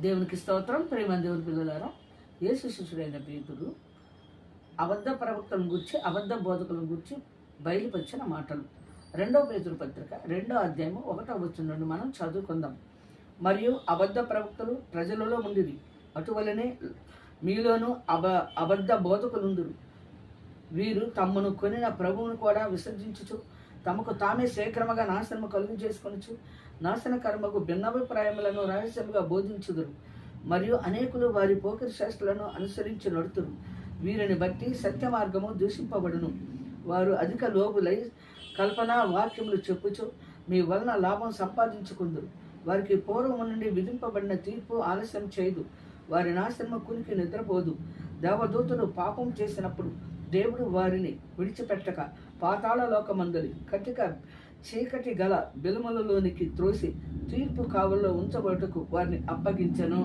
దేవునికి స్తోత్రం. ప్రేమ దేవుని పిల్లలారా, యేసు శిష్యుడైన పేతురు అబద్ధ ప్రవక్తలను గురించి, అబద్ధ బోధకులను గురించి బయలుపరిచిన మాటలు. 2వ పేతురు పత్రిక 2వ అధ్యాయము 1వ వచనం నుండి మనం చదువుకుందాం. మరియు అబద్ధ ప్రవక్తలు ప్రజలలో ఉండిరి, అటువలనే మీలోనూ అబద్ధ బోధకులుందురు. వీరు తమను కొనిన ప్రభువును కూడా విసర్జించుచు తమకు తామే శీఘ్రముగా నాశనము కలుగు చేసుకొనుచు నాశనకర్మకు భిన్నాభిప్రాయములను రహస్యముగా బోధించుదురు. మరియు అనేకులు వారి పోకిరి శాస్త్రాలను అనుసరించి నడుతురు. వీరిని బట్టి సత్య మార్గము దూషింపబడును. వారు అధిక లోబులై కల్పనా వాక్యములు చెప్పుచు మీ వలన లాభం సంపాదించుకుందురు. వారికి పూర్వము నుండి విధింపబడిన తీర్పు ఆలస్యం చేయదు. వారి నాశనము కునికి నిద్రపోదు. దేవదూతలు పాపం చేసినప్పుడు దేవుడు వారిని విడిచిపెట్టక పాతాళ లోకమందలి కటిక చీకటి గల బిలములలోనికి త్రోసి తీర్పు కావల్లో ఉంచబడుటకు వారిని అప్పగించెను.